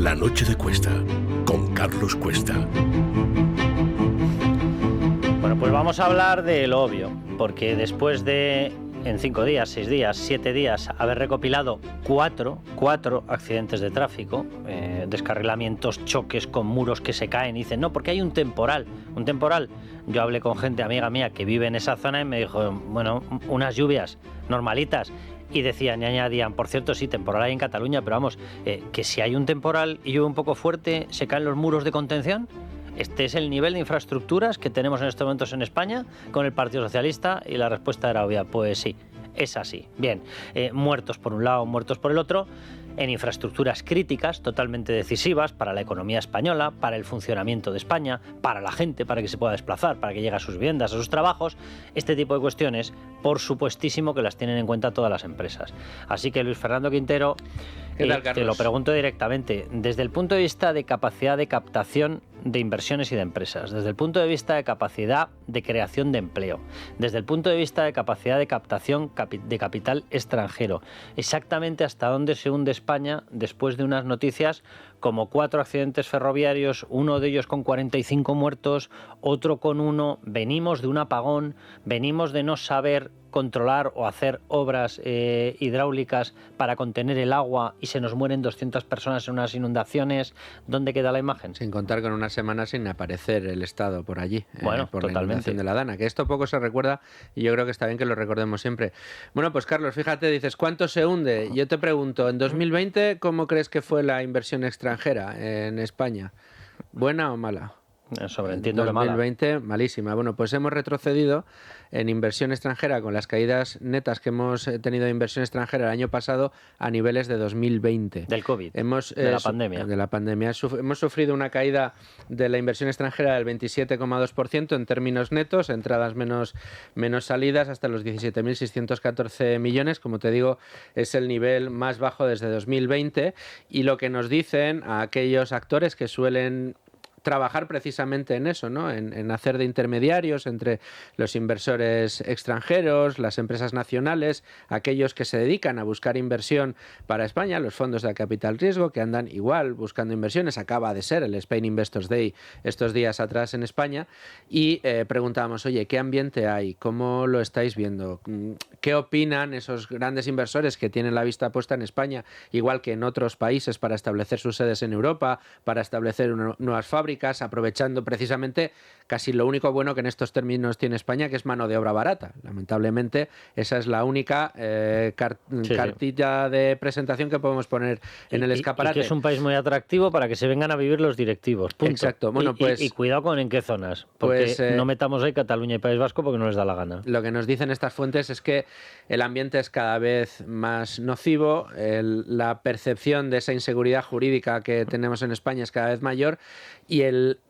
La noche de Cuesta, con Carlos Cuesta. Bueno, pues vamos a hablar de lo obvio, porque después de, en 5 días, 6 días, 7 días, haber recopilado cuatro accidentes de tráfico, descarrilamientos, choques con muros que se caen, y dicen, no, porque hay un temporal. Yo hablé con gente, amiga mía, que vive en esa zona y me dijo, bueno, unas lluvias normalitas. Y decían, y añadían, por cierto, sí, temporal hay en Cataluña, pero vamos, que si hay un temporal y llueve un poco fuerte, ¿se caen los muros de contención? Este es el nivel de infraestructuras que tenemos en estos momentos en España con el Partido Socialista, y la respuesta era obvia, pues sí, es así. Bien, muertos por un lado, muertos por el otro, en infraestructuras críticas, totalmente decisivas para la economía española, para el funcionamiento de España, para la gente, para que se pueda desplazar, para que llegue a sus viviendas, a sus trabajos. Este tipo de cuestiones, por supuestísimo que las tienen en cuenta todas las empresas. Así que, Luis Fernando Quintero, ¿qué tal, Carlos? te lo pregunto directamente, desde el punto de vista de capacidad de captación de inversiones y de empresas, desde el punto de vista de capacidad de creación de empleo, desde el punto de vista de capacidad de captación de capital extranjero, exactamente hasta dónde se hunde España después de unas noticias como 4 accidentes ferroviarios, uno de ellos con 45 muertos, otro con 1, venimos de un apagón, venimos de no saber controlar o hacer obras hidráulicas para contener el agua y se nos mueren 200 personas en unas inundaciones. ¿Dónde queda la imagen? Sin contar con una semana sin aparecer el Estado por allí, bueno, por totalmente. la inundación de la Dana, que esto poco se recuerda y yo creo que está bien que lo recordemos siempre. Bueno, pues Carlos, fíjate, dices, ¿cuánto se hunde? Yo te pregunto, en 2020, ¿cómo crees que fue la inversión extranjera en España? ¿Buena o mala? Sobreentiendo que mala. 2020, malísima. Bueno, pues hemos retrocedido en inversión extranjera con las caídas netas que hemos tenido de inversión extranjera el año pasado a niveles de 2020. Del COVID, de la pandemia. De la pandemia. Hemos sufrido una caída de la inversión extranjera del 27,2% en términos netos, entradas menos salidas, hasta los 17.614 millones. Como te digo, es el nivel más bajo desde 2020. Y lo que nos dicen a aquellos actores que suelen trabajar precisamente en eso, ¿no? En hacer de intermediarios entre los inversores extranjeros, las empresas nacionales, aquellos que se dedican a buscar inversión para España, los fondos de capital riesgo que andan igual buscando inversiones. Acaba de ser el Spain Investors Day estos días atrás en España y preguntábamos, oye, ¿qué ambiente hay? ¿Cómo lo estáis viendo? ¿Qué opinan esos grandes inversores que tienen la vista puesta en España, igual que en otros países, para establecer sus sedes en Europa, para establecer nuevas fábricas, aprovechando precisamente casi lo único bueno que en estos términos tiene España, que es mano de obra barata? Lamentablemente, esa es la única cartilla de presentación que podemos poner en el escaparate. Y que es un país muy atractivo para que se vengan a vivir los directivos, punto. Exacto. Bueno, pues, y cuidado con en qué zonas, porque no metamos ahí Cataluña y País Vasco porque no les da la gana. Lo que nos dicen estas fuentes es que el ambiente es cada vez más nocivo, la percepción de esa inseguridad jurídica que tenemos en España es cada vez mayor, y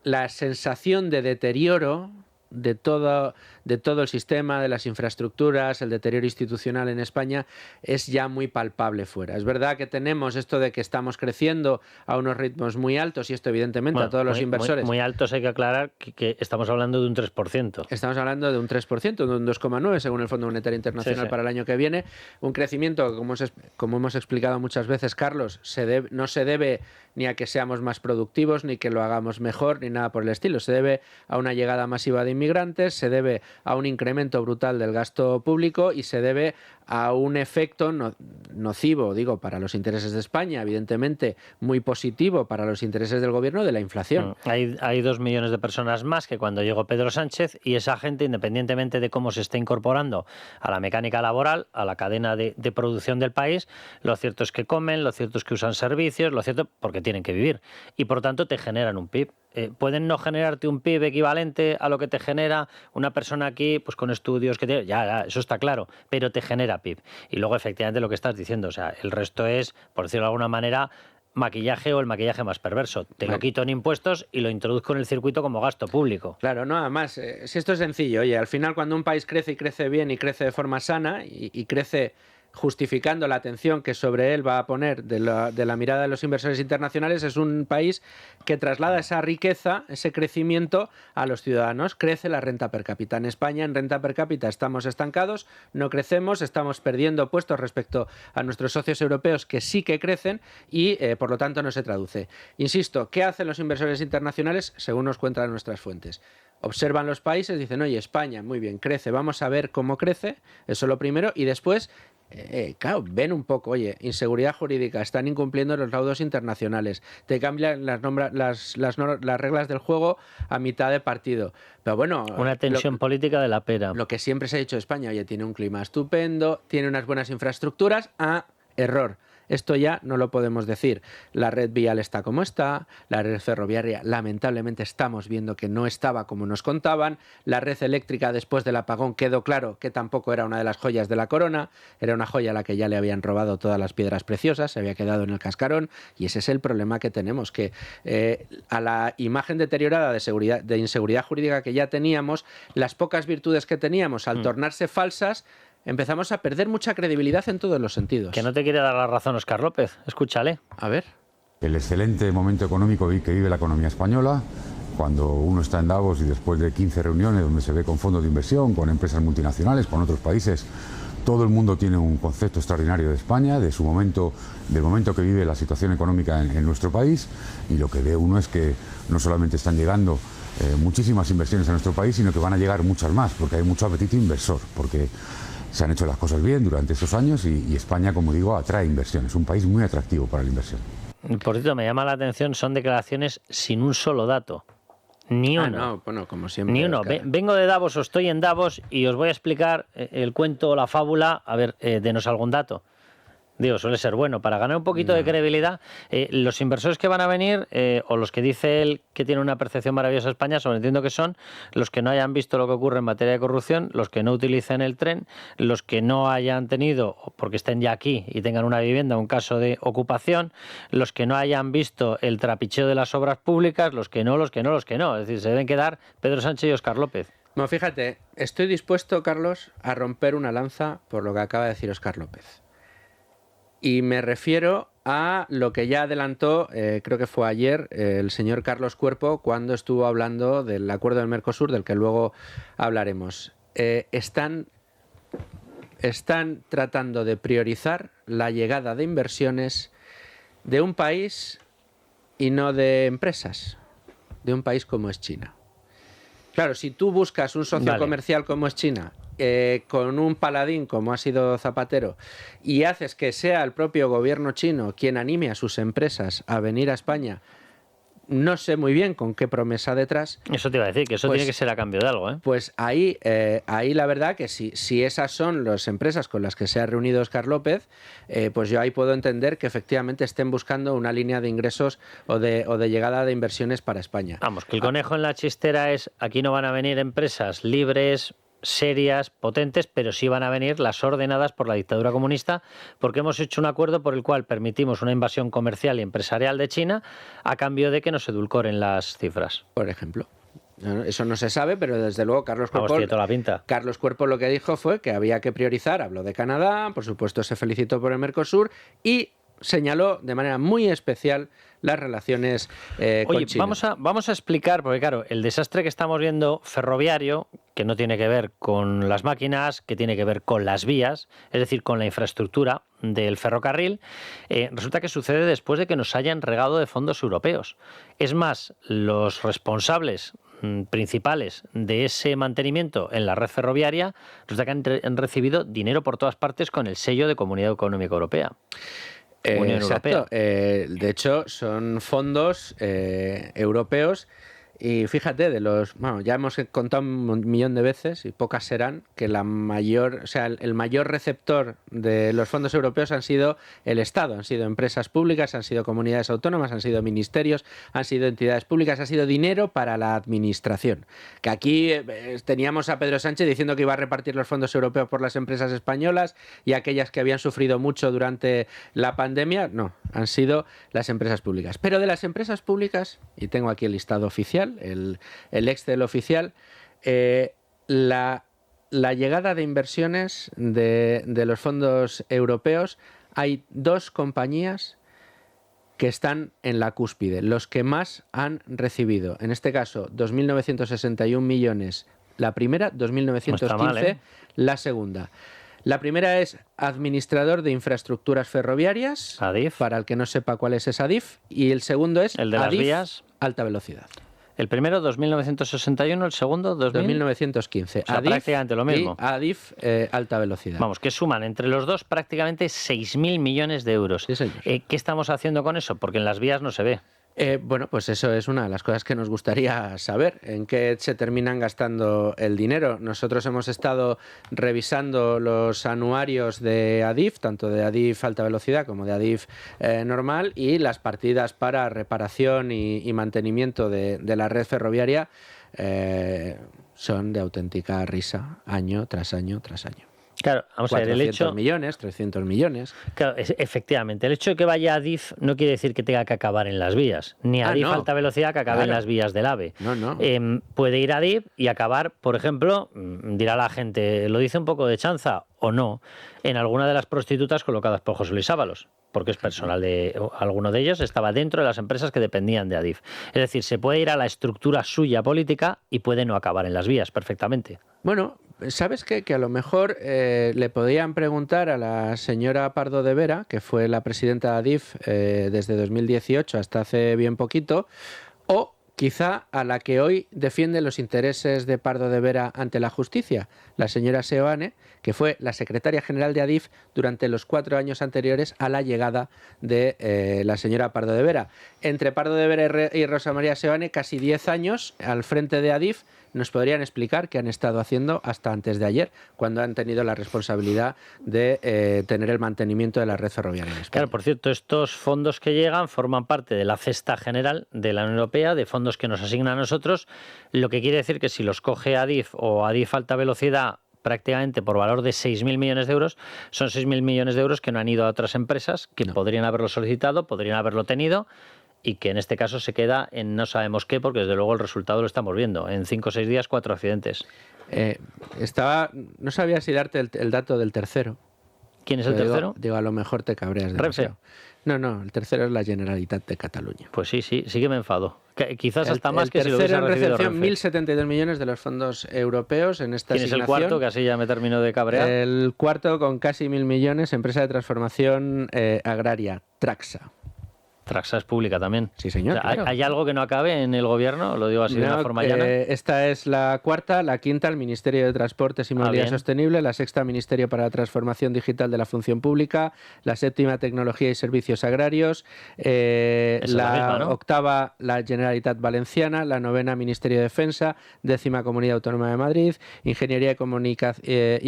la sensación de deterioro de todo el sistema, de las infraestructuras, el deterioro institucional en España es ya muy palpable fuera. Es verdad que tenemos esto de que estamos creciendo a unos ritmos muy altos, y esto evidentemente a todos los inversores. Muy altos, hay que aclarar que estamos hablando de un 3%. Estamos hablando de un 3%, de un 2,9% según el Fondo Monetario Internacional para el año que viene. Un crecimiento, como hemos explicado muchas veces, Carlos, no se debe ni a que seamos más productivos, ni que lo hagamos mejor, ni nada por el estilo. Se debe a una llegada masiva de inmigrantes, se debe a un incremento brutal del gasto público y se debe a un efecto nocivo, digo, para los intereses de España, evidentemente muy positivo para los intereses del gobierno, de la inflación. Hay 2 millones de personas más que cuando llegó Pedro Sánchez, y esa gente, independientemente de cómo se esté incorporando a la mecánica laboral, a la cadena de producción del país, lo cierto es que comen, lo cierto es que usan servicios, lo cierto porque tienen que vivir, y por tanto te generan un PIB. Pueden no generarte un PIB equivalente a lo que te genera una persona aquí, pues con estudios que tiene, ya, eso está claro, pero te genera PIB. Y luego, efectivamente, lo que estás diciendo, o sea, el resto es, por decirlo de alguna manera, maquillaje, o el maquillaje más perverso. Te lo quito en impuestos y lo introduzco en el circuito como gasto público. Claro, no, además, si esto es sencillo, oye, al final cuando un país crece y crece bien y crece de forma sana y crece justificando la atención que sobre él va a poner de la mirada de los inversores internacionales, es un país que traslada esa riqueza, ese crecimiento a los ciudadanos. Crece la renta per cápita. En España, en renta per cápita, estamos estancados, no crecemos, estamos perdiendo puestos respecto a nuestros socios europeos que sí que crecen y, por lo tanto, no se traduce. Insisto, ¿qué hacen los inversores internacionales? Según nos cuentan nuestras fuentes. Observan los países, dicen, oye, España, muy bien, crece, vamos a ver cómo crece, eso es lo primero, y después, claro, ven un poco, oye, inseguridad jurídica, están incumpliendo los laudos internacionales, te cambian las reglas del juego a mitad de partido. Pero bueno... Una tensión política de la pera. Lo que siempre se ha dicho de España, oye, tiene un clima estupendo, tiene unas buenas infraestructuras, error. Esto ya no lo podemos decir. La red vial está como está, la red ferroviaria lamentablemente estamos viendo que no estaba como nos contaban, la red eléctrica después del apagón quedó claro que tampoco era una de las joyas de la corona, era una joya a la que ya le habían robado todas las piedras preciosas, se había quedado en el cascarón y ese es el problema que tenemos, que a la imagen deteriorada de inseguridad jurídica que ya teníamos, las pocas virtudes que teníamos al tornarse falsas, empezamos a perder mucha credibilidad en todos los sentidos. Que no te quiere dar la razón Óscar López, escúchale. A ver. El excelente momento económico que vive la economía española, cuando uno está en Davos y después de 15 reuniones donde se ve con fondos de inversión, con empresas multinacionales, con otros países, todo el mundo tiene un concepto extraordinario de España, de su momento, del momento que vive la situación económica en nuestro país, y lo que ve uno es que no solamente están llegando muchísimas inversiones a nuestro país, sino que van a llegar muchas más, porque hay mucho apetito inversor, porque se han hecho las cosas bien durante estos años y España, como digo, atrae inversiones. Es un país muy atractivo para la inversión. Por cierto, me llama la atención, son declaraciones sin un solo dato. Ni uno. No, bueno, como siempre. Ni uno. Vengo de Davos o estoy en Davos y os voy a explicar el cuento o la fábula. A ver, denos algún dato. Digo, suele ser bueno. Para ganar un poquito de credibilidad, los inversores que van a venir, o los que dice él que tiene una percepción maravillosa de España, entiendo que son los que no hayan visto lo que ocurre en materia de corrupción, los que no utilicen el tren, los que no hayan tenido, porque estén ya aquí y tengan una vivienda, un caso de ocupación, los que no hayan visto el trapicheo de las obras públicas, los que no. Es decir, se deben quedar Pedro Sánchez y Óscar López. No, fíjate, estoy dispuesto, Carlos, a romper una lanza por lo que acaba de decir Óscar López. Y me refiero a lo que ya adelantó, creo que fue ayer, el señor Carlos Cuerpo cuando estuvo hablando del acuerdo del Mercosur, del que luego hablaremos. Están tratando de priorizar la llegada de inversiones de un país y no de empresas, de un país como es China. Claro, si tú buscas un socio comercial como es China, con un paladín como ha sido Zapatero, y haces que sea el propio gobierno chino quien anime a sus empresas a venir a España, no sé muy bien con qué promesa detrás. Eso te iba a decir, que eso tiene que ser a cambio de algo, ¿eh? Pues ahí la verdad que si esas son las empresas con las que se ha reunido Óscar López, pues yo ahí puedo entender que efectivamente estén buscando una línea de ingresos o de llegada de inversiones para España. Vamos, que el conejo en la chistera es, aquí no van a venir empresas libres, serias, potentes, pero sí van a venir las ordenadas por la dictadura comunista, porque hemos hecho un acuerdo por el cual permitimos una invasión comercial y empresarial de China a cambio de que nos edulcoren las cifras. Por ejemplo. Eso no se sabe, pero desde luego Carlos Cuerpo lo que dijo fue que había que priorizar, habló de Canadá, por supuesto se felicitó por el Mercosur y señaló de manera muy especial las relaciones con China. Vamos a explicar, porque claro, el desastre que estamos viendo ferroviario, que no tiene que ver con las máquinas, que tiene que ver con las vías, es decir, con la infraestructura del ferrocarril, resulta que sucede después de que nos hayan regado de fondos europeos. Es más, los responsables principales de ese mantenimiento en la red ferroviaria resulta que han recibido dinero por todas partes con el sello de Comunidad Económica Europea. Exacto. De hecho, son fondos europeos y fíjate, ya hemos contado un millón de veces y pocas serán que el mayor receptor de los fondos europeos han sido el Estado, han sido empresas públicas, han sido comunidades autónomas, han sido ministerios, han sido entidades públicas, ha sido dinero para la administración. Que aquí teníamos a Pedro Sánchez diciendo que iba a repartir los fondos europeos por las empresas españolas y aquellas que habían sufrido mucho durante la pandemia, no, han sido las empresas públicas. Pero de las empresas públicas, y tengo aquí el listado oficial, el Excel oficial, la la llegada de inversiones de los fondos europeos, hay 2 compañías que están en la cúspide, los que más han recibido. En este caso, 2.961 millones la primera, 2.915 No está mal, ¿eh? la segunda. La primera es Administrador de Infraestructuras Ferroviarias, Adif. para el que no sepa cuál es Adif, y el segundo es El de las Adif vías. Alta Velocidad. El primero, 2.961, el segundo, 2.915. O sea, prácticamente lo mismo. Y Adif Alta Velocidad. Vamos, que suman entre los dos prácticamente 6.000 millones de euros. Sí, señor. ¿Qué estamos haciendo con eso? Porque en las vías no se ve. Bueno, pues eso es una de las cosas que nos gustaría saber, en qué se terminan gastando el dinero. Nosotros hemos estado revisando los anuarios de Adif, tanto de Adif Alta Velocidad como de Adif normal, y las partidas para reparación y mantenimiento de la red ferroviaria son de auténtica risa, año tras año tras año. Claro, vamos a ver, el 400 hecho... millones, 300 millones. Claro, efectivamente, el hecho de que vaya Adif no quiere decir que tenga que acabar en las vías, ni Adif no. Alta Velocidad que acabe en las vías del AVE. No. Puede ir Adif y acabar, por ejemplo, dirá la gente, lo dice un poco de chanza o no, en alguna de las prostitutas colocadas por José Luis Ábalos, porque es personal de alguno de ellos, estaba dentro de las empresas que dependían de Adif. Es decir, se puede ir a la estructura suya política y puede no acabar en las vías perfectamente. Bueno, ¿sabes qué? Que a lo mejor le podían preguntar a la señora Pardo de Vera, que fue la presidenta de Adif desde 2018 hasta hace bien poquito, o quizá a la que hoy defiende los intereses de Pardo de Vera ante la justicia, la señora Seoane, que fue la secretaria general de Adif durante los 4 años anteriores a la llegada de la señora Pardo de Vera. Entre Pardo de Vera y Rosa María Seoane, casi 10 años al frente de Adif. Nos podrían explicar qué han estado haciendo hasta antes de ayer, cuando han tenido la responsabilidad de tener el mantenimiento de la red ferroviaria en España. Claro, por cierto, estos fondos que llegan forman parte de la cesta general de la Unión Europea, de fondos que nos asignan a nosotros, lo que quiere decir que si los coge Adif o Adif Alta Velocidad prácticamente por valor de 6.000 millones de euros, son 6.000 millones de euros que no han ido a otras empresas, que podrían haberlo solicitado, podrían haberlo tenido, y que en este caso se queda en no sabemos qué, porque desde luego el resultado lo estamos viendo. En 5 o 6 días, 4 accidentes. No sabía si darte el dato del tercero. ¿Quién es el tercero? Digo, a lo mejor te cabreas demasiado. No, el tercero es la Generalitat de Cataluña. Pues sí que me enfado. Quizás hasta más que si lo hubiese recibido recepción, Renfe. 1.072 millones de los fondos europeos en esta ¿Quién es el asignación. cuarto? Que así ya me termino de cabrear. El cuarto, con casi 1.000 millones, empresa de transformación agraria, Traxa. Traxa es pública también. Sí, señor. O sea, claro. ¿hay algo que no acabe en el gobierno? Lo digo así de una forma llana. Esta es la cuarta, la quinta, el Ministerio de Transportes y Movilidad bien. Sostenible, la sexta, Ministerio para la Transformación Digital de la Función Pública, la séptima, Tecnología y Servicios Agrarios, es la misma, ¿no? octava, la Generalitat Valenciana, la novena, Ministerio de Defensa, décima, Comunidad Autónoma de Madrid, Ingeniería y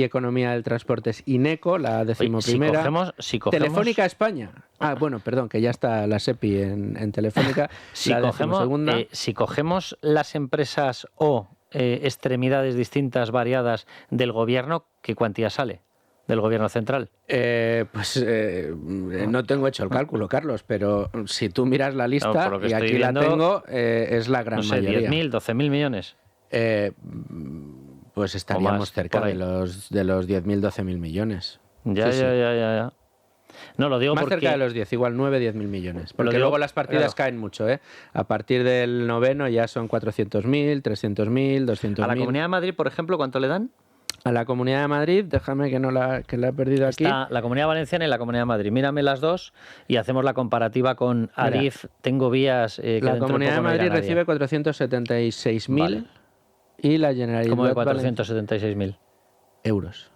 Economía del Transporte, INECO, la decimoprimera, Si cogemos Telefónica España. Bueno, perdón, que ya está la SEPI en Telefónica. si cogemos las empresas o extremidades distintas, variadas del gobierno, ¿qué cuantía sale del gobierno central? No tengo hecho el cálculo, Carlos, pero si tú miras la lista, por lo que y estoy aquí viendo, la tengo, es la gran no sé, mayoría. 10.000, 12.000 millones. Pues estaríamos más, cerca por ahí. de los 10.000, 12.000 millones. Ya. No, lo digo Más porque... cerca de los 10, igual 9, 10.000 millones. Porque digo, luego las partidas claro. caen mucho, ¿eh? A partir del noveno ya son 400.000, 300.000, 200.000. ¿A la Comunidad de Madrid, por ejemplo, cuánto le dan? A la Comunidad de Madrid, déjame que la he perdido aquí. Está la Comunidad Valenciana y la Comunidad de Madrid. Mírame las dos y hacemos la comparativa con Adif. Tengo vías que La dentro Comunidad de poco no irá Madrid nadie. recibe 476.000 Vale. y la Generalitat ¿Cómo de Valenciana 476.000? euros.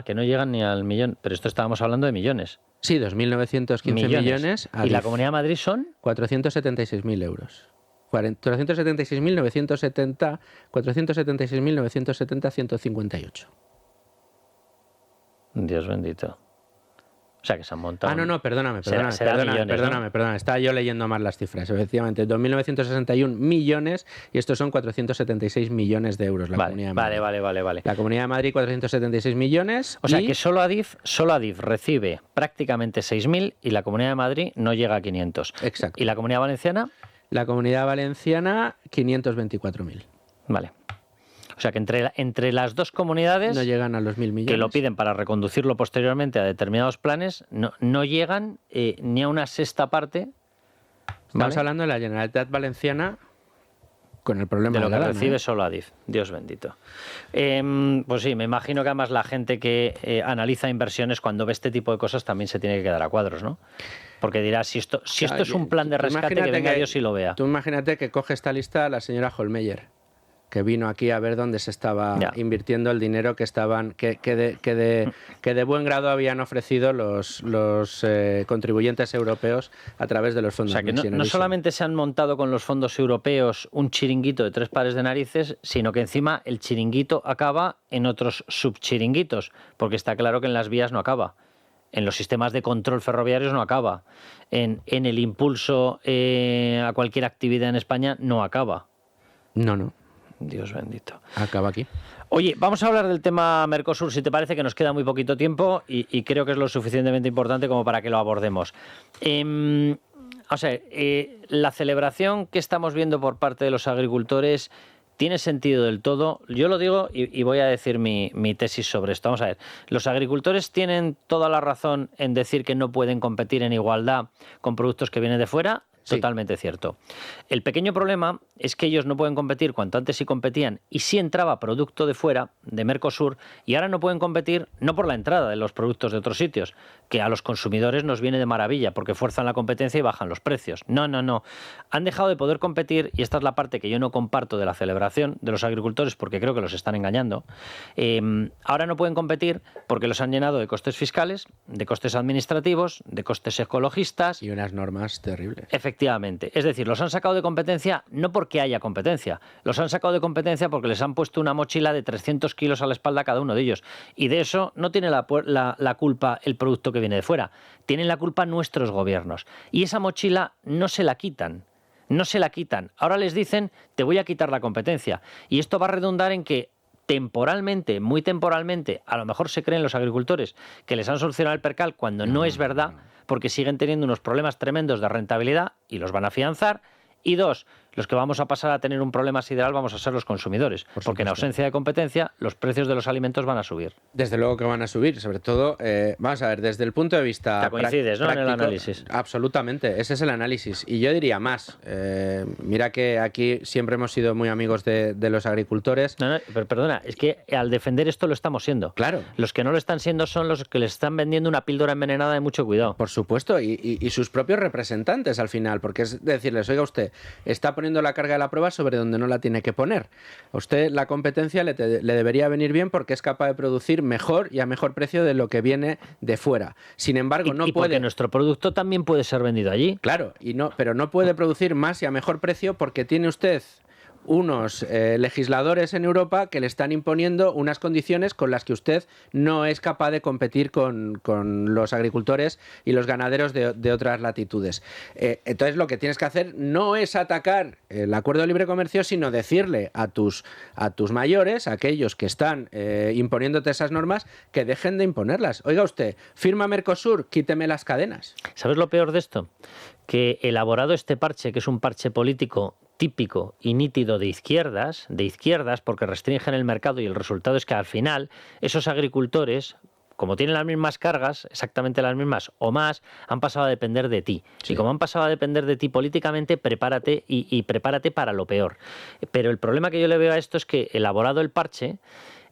Que no llegan ni al millón. Pero esto estábamos hablando de millones. Sí, 2.915 millones. ¿Y la Comunidad de Madrid son? 476.000 euros. 476.970, 158. Dios bendito. O sea, que se han montado... Perdóname. Millones, ¿no? Estaba yo leyendo mal las cifras. Efectivamente, 2.961 millones y estos son 476 millones de euros. Comunidad de Madrid. Vale. La Comunidad de Madrid, 476 millones. O sea, que solo Adif recibe prácticamente 6.000 y la Comunidad de Madrid no llega a 500. Exacto. ¿Y la Comunidad Valenciana? La Comunidad Valenciana, 524.000. Vale. O sea que entre las dos comunidades no llegan a los 1.000 millones. Que lo piden para reconducirlo posteriormente a determinados planes, no llegan ni a una sexta parte. Estamos ¿vale? hablando de la Generalitat Valenciana con el problema de lo que Adif, recibe solo Adif, Dios bendito. Pues sí, me imagino que además la gente que analiza inversiones cuando ve este tipo de cosas también se tiene que quedar a cuadros, ¿no? Porque dirá, si esto es un plan de rescate, que venga Dios y lo vea. Tú imagínate que coge esta lista la señora Hohlmeier, que vino aquí a ver dónde se estaba invirtiendo el dinero que de buen grado habían ofrecido los contribuyentes europeos a través de los fondos. O sea, que no solamente se han montado con los fondos europeos un chiringuito de 3 pares de narices, sino que encima el chiringuito acaba en otros subchiringuitos, porque está claro que en las vías no acaba. En los sistemas de control ferroviarios no acaba. En el impulso a cualquier actividad en España no acaba. No. Dios bendito. Acaba aquí. Oye, vamos a hablar del tema Mercosur, si te parece, que nos queda muy poquito tiempo y creo que es lo suficientemente importante como para que lo abordemos. O sea, la celebración que estamos viendo por parte de los agricultores tiene sentido del todo. Yo lo digo y voy a decir mi tesis sobre esto. Vamos a ver, los agricultores tienen toda la razón en decir que no pueden competir en igualdad con productos que vienen de fuera. Sí. Totalmente cierto. El pequeño problema es que ellos no pueden competir cuanto antes sí competían y sí entraba producto de fuera, de Mercosur, y ahora no pueden competir no por la entrada de los productos de otros sitios, que a los consumidores nos viene de maravilla porque fuerzan la competencia y bajan los precios. No. Han dejado de poder competir, y esta es la parte que yo no comparto de la celebración de los agricultores porque creo que los están engañando. Ahora no pueden competir porque los han llenado de costes fiscales, de costes administrativos, de costes ecologistas. Y unas normas terribles. Efectivamente. Es decir, los han sacado de competencia no porque haya competencia, los han sacado de competencia porque les han puesto una mochila de 300 kilos a la espalda cada uno de ellos. Y de eso no tiene la culpa el producto que viene de fuera, tienen la culpa nuestros gobiernos. Y esa mochila no se la quitan. No se la quitan. Ahora les dicen, te voy a quitar la competencia. Y esto va a redundar en que temporalmente, muy temporalmente, a lo mejor se creen los agricultores que les han solucionado el percal cuando no es verdad, porque siguen teniendo unos problemas tremendos de rentabilidad y los van a afianzar. Y 2, los que vamos a pasar a tener un problema sideral vamos a ser los consumidores, porque en ausencia de competencia los precios de los alimentos van a subir. Desde luego que van a subir, sobre todo, vamos a ver, desde el punto de vista Te coincides, ¿no?, en el análisis. Absolutamente, ese es el análisis. Y yo diría más, mira que aquí siempre hemos sido muy amigos de los agricultores. No, pero perdona, es que al defender esto lo estamos siendo. Claro. Los que no lo están siendo son los que les están vendiendo una píldora envenenada de mucho cuidado. Por supuesto, y sus propios representantes al final, porque es decirles, oiga usted, está poniendo la carga de la prueba sobre donde no la tiene que poner. A usted la competencia le debería venir bien porque es capaz de producir mejor y a mejor precio de lo que viene de fuera. Sin embargo, no puede... porque nuestro producto también puede ser vendido allí. Claro, pero no puede producir más y a mejor precio porque tiene usted unos legisladores en Europa que le están imponiendo unas condiciones con las que usted no es capaz de competir con los agricultores y los ganaderos de otras latitudes. Entonces lo que tienes que hacer no es atacar el acuerdo de libre comercio, sino decirle a tus mayores, a aquellos que están imponiéndote esas normas, que dejen de imponerlas. Oiga usted, firma Mercosur, quíteme las cadenas. ¿Sabes lo peor de esto? Que elaborado este parche, que es un parche político típico y nítido de izquierdas porque restringen el mercado, y el resultado es que al final esos agricultores, como tienen las mismas cargas, exactamente las mismas o más, han pasado a depender de ti. Sí. Y como han pasado a depender de ti políticamente, prepárate y prepárate para lo peor. Pero el problema que yo le veo a esto es que, elaborado el parche,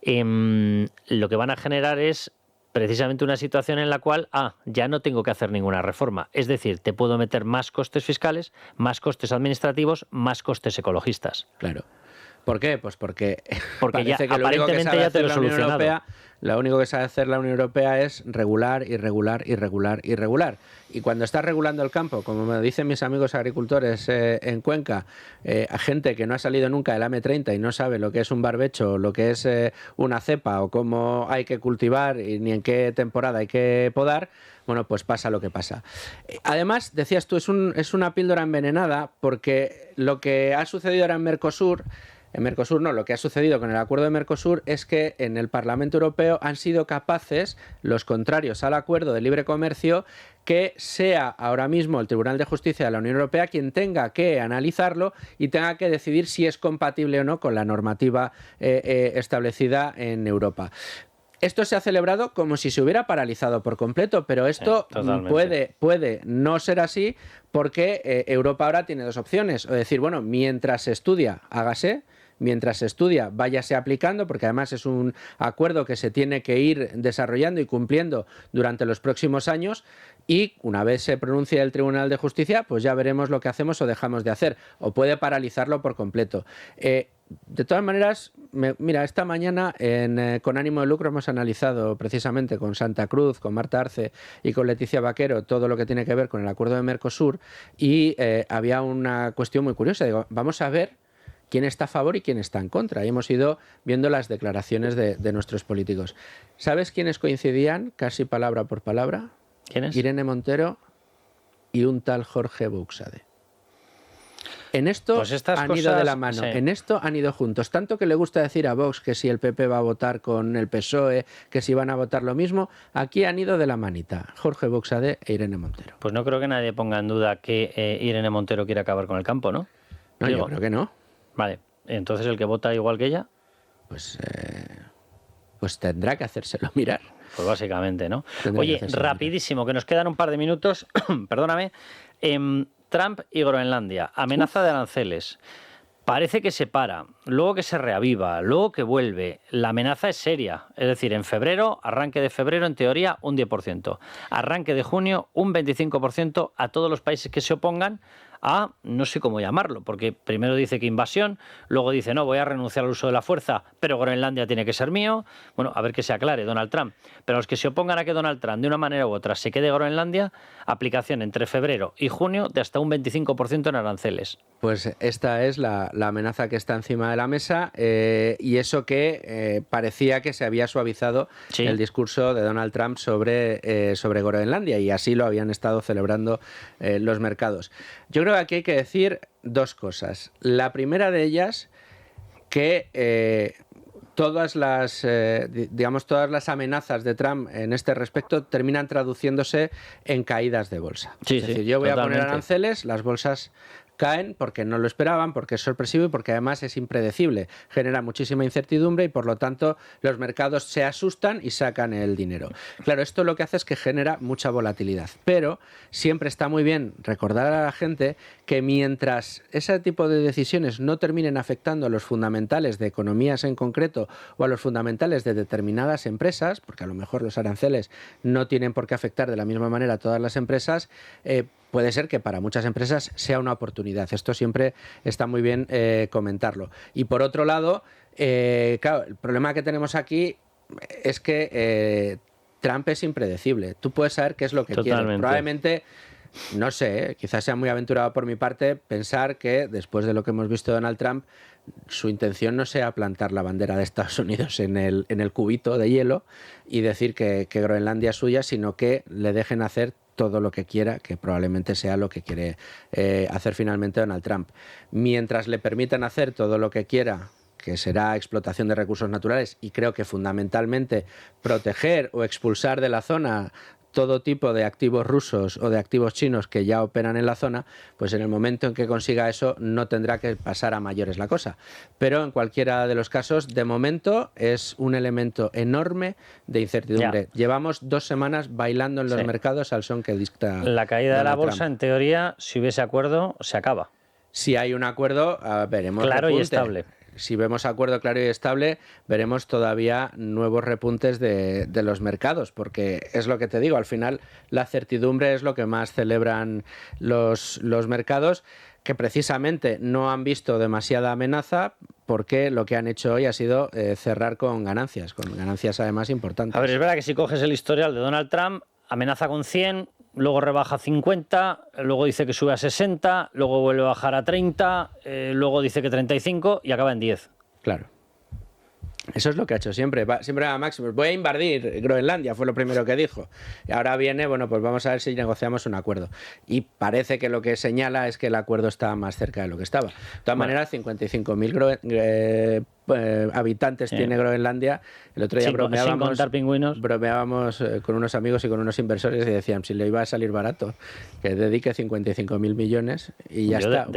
lo que van a generar es precisamente una situación en la cual ya no tengo que hacer ninguna reforma. Es decir, te puedo meter más costes fiscales, más costes administrativos, más costes ecologistas. Claro. ¿Por qué? Pues porque parece que aparentemente ya te lo he solucionado. Lo único que sabe hacer la Unión Europea es regular. Y cuando estás regulando el campo, como me dicen mis amigos agricultores en Cuenca, a gente que no ha salido nunca del AM30 y no sabe lo que es un barbecho, lo que es una cepa o cómo hay que cultivar y ni en qué temporada hay que podar, bueno, pues pasa lo que pasa. Además, decías tú, es una píldora envenenada porque lo que ha sucedido ahora en Mercosur Mercosur no, lo que ha sucedido con el acuerdo de Mercosur es que en el Parlamento Europeo han sido capaces, los contrarios al acuerdo de libre comercio, que sea ahora mismo el Tribunal de Justicia de la Unión Europea quien tenga que analizarlo y tenga que decidir si es compatible o no con la normativa establecida en Europa. Esto se ha celebrado como si se hubiera paralizado por completo, pero esto puede no ser así porque Europa ahora tiene dos opciones. O decir, bueno, mientras se estudia, hágase. Mientras se estudia, váyase aplicando, porque además es un acuerdo que se tiene que ir desarrollando y cumpliendo durante los próximos años, y una vez se pronuncie el Tribunal de Justicia, pues ya veremos lo que hacemos o dejamos de hacer, o puede paralizarlo por completo. De todas maneras, mira, esta mañana con ánimo de lucro hemos analizado precisamente con Santa Cruz, con Marta Arce y con Leticia Vaquero todo lo que tiene que ver con el acuerdo de Mercosur, y había una cuestión muy curiosa. Digo, vamos a ver quién está a favor y quién está en contra. Y hemos ido viendo las declaraciones de nuestros políticos. ¿Sabes quiénes coincidían casi palabra por palabra? ¿Quiénes? Irene Montero y un tal Jorge Buxade. En esto pues han ido de la mano, sí. En esto han ido juntos. Tanto que le gusta decir a Vox que si el PP va a votar con el PSOE, que si van a votar lo mismo, aquí han ido de la manita, Jorge Buxade e Irene Montero. Pues no creo que nadie ponga en duda que Irene Montero quiere acabar con el campo, ¿no? No, yo creo que no. Vale, entonces el que vota igual que ella, pues tendrá que hacérselo mirar. Pues básicamente, ¿no? Oye, rapidísimo, que nos quedan un par de minutos, perdóname. Trump y Groenlandia, amenaza de aranceles. Parece que se para, luego que se reaviva, luego que vuelve. La amenaza es seria. Es decir, en febrero, arranque de febrero, en teoría, un 10%. Arranque de junio, un 25% a todos los países que se opongan a, no sé cómo llamarlo, porque primero dice que invasión, luego dice, no, voy a renunciar al uso de la fuerza, pero Groenlandia tiene que ser mío. Bueno, a ver que se aclare Donald Trump. Pero los que se opongan a que Donald Trump, de una manera u otra, se quede Groenlandia, aplicación entre febrero y junio de hasta un 25% en aranceles. Pues esta es la amenaza que está encima de la mesa, y eso que parecía que se había suavizado el discurso de Donald Trump sobre Groenlandia, y así lo habían estado celebrando los mercados. Yo creo que aquí hay que decir dos cosas. La primera de ellas, que todas las amenazas de Trump en este respecto terminan traduciéndose en caídas de bolsa. Es decir, yo voy a poner aranceles, las bolsas caen porque no lo esperaban, porque es sorpresivo y porque además es impredecible. Genera muchísima incertidumbre y por lo tanto los mercados se asustan y sacan el dinero. Claro, esto lo que hace es que genera mucha volatilidad. Pero siempre está muy bien recordar a la gente que mientras ese tipo de decisiones no terminen afectando a los fundamentales de economías en concreto o a los fundamentales de determinadas empresas, porque a lo mejor los aranceles no tienen por qué afectar de la misma manera a todas las empresas, puede ser que para muchas empresas sea una oportunidad. Esto siempre está muy bien comentarlo. Y por otro lado, claro, el problema que tenemos aquí es que Trump es impredecible. Tú puedes saber qué es lo que quiere. Probablemente, no sé, quizás sea muy aventurado por mi parte pensar que después de lo que hemos visto de Donald Trump, su intención no sea plantar la bandera de Estados Unidos en el cubito de hielo y decir que Groenlandia es suya, sino que le dejen hacer todo lo que quiera, que probablemente sea lo que quiere hacer finalmente Donald Trump. Mientras le permitan hacer todo lo que quiera, que será explotación de recursos naturales, y creo que fundamentalmente proteger o expulsar de la zona todo tipo de activos rusos o de activos chinos que ya operan en la zona, pues en el momento en que consiga eso no tendrá que pasar a mayores la cosa. Pero en cualquiera de los casos, de momento, es un elemento enorme de incertidumbre. Llevamos 2 semanas bailando en los mercados al son que dicta la caída de la bolsa, Trump. en teoría, si hubiese acuerdo, se acaba. Si hay un acuerdo, veremos claro repunte. Y estable. Si vemos acuerdo claro y estable, veremos todavía nuevos repuntes de los mercados, porque es lo que te digo, al final la certidumbre es lo que más celebran los mercados, que precisamente no han visto demasiada amenaza, porque lo que han hecho hoy ha sido cerrar con ganancias además importantes. A ver, es verdad que si coges el historial de Donald Trump, amenaza con 100, luego rebaja a 50, luego dice que sube a 60, luego vuelve a bajar a 30, luego dice que 35 y acaba en 10. Claro. Eso es lo que ha hecho siempre. Siempre va Maximus. Voy a invadir Groenlandia, fue lo primero que dijo. Y ahora viene, bueno, pues vamos a ver si negociamos un acuerdo. Y parece que lo que señala es que el acuerdo está más cerca de lo que estaba. De todas maneras, 55.000 habitantes tiene Groenlandia. El otro día sin contar pingüinos. Bromeábamos con unos amigos y con unos inversores y decían, si le iba a salir barato, que dedique 55.000 millones y ya está.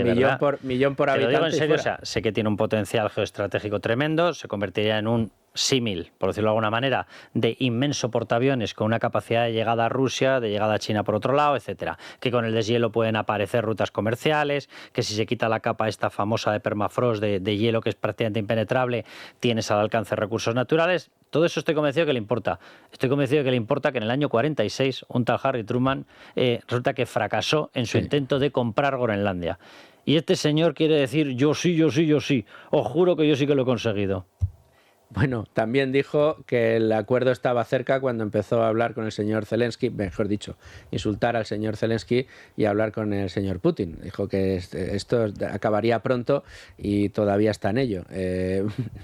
Millón por habitante. Te lo digo en serio, o sea, sé que tiene un potencial geoestratégico tremendo, se convertiría en un símil, por decirlo de alguna manera, de inmenso portaaviones con una capacidad de llegada a Rusia, de llegada a China por otro lado, etcétera. Que con el deshielo pueden aparecer rutas comerciales, que si se quita la capa esta famosa de permafrost, de hielo que es prácticamente impenetrable, tienes al alcance recursos naturales. Todo eso estoy convencido que le importa. Estoy convencido de que le importa que en el año 46 un tal Harry Truman resulta que fracasó en su intento de comprar Groenlandia. Y este señor quiere decir, yo sí, os juro que yo sí que lo he conseguido. Bueno, también dijo que el acuerdo estaba cerca cuando empezó a hablar con el señor Zelensky, mejor dicho, insultar al señor Zelensky y hablar con el señor Putin. Dijo que esto acabaría pronto y todavía está en ello.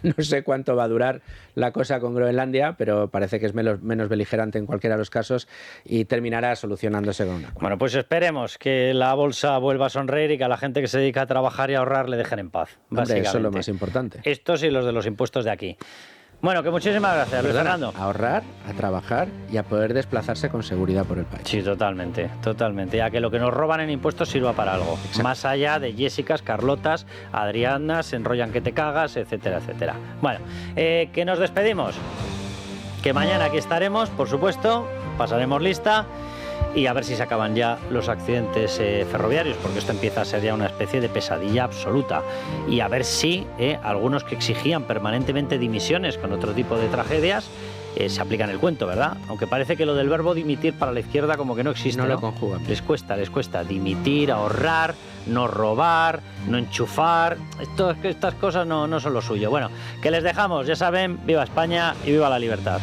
No sé cuánto va a durar la cosa con Groenlandia, pero parece que es menos beligerante en cualquiera de los casos y terminará solucionándose con un acuerdo. Bueno, pues esperemos que la bolsa vuelva a sonreír y que a la gente que se dedica a trabajar y a ahorrar le dejen en paz. Hombre, eso es lo más importante. Estos y los de los impuestos de aquí. Bueno, que muchísimas gracias, Luis Fernando. A ahorrar, a trabajar y a poder desplazarse con seguridad por el país. Sí, totalmente. Ya que lo que nos roban en impuestos sirva para algo. Exacto. Más allá de Jessicas, Carlotas, Adrianas, se enrollan que te cagas, etcétera, etcétera. Bueno, que nos despedimos. Que mañana aquí estaremos, por supuesto, pasaremos lista. Y a ver si se acaban ya los accidentes ferroviarios, porque esto empieza a ser ya una especie de pesadilla absoluta. Y a ver si algunos que exigían permanentemente dimisiones con otro tipo de tragedias se aplican el cuento, ¿verdad? Aunque parece que lo del verbo dimitir para la izquierda como que no existe, ¿no? Lo conjugan. Les cuesta dimitir, ahorrar, no robar, no enchufar. Estas cosas no son lo suyo. Bueno, que les dejamos, ya saben, viva España y viva la libertad.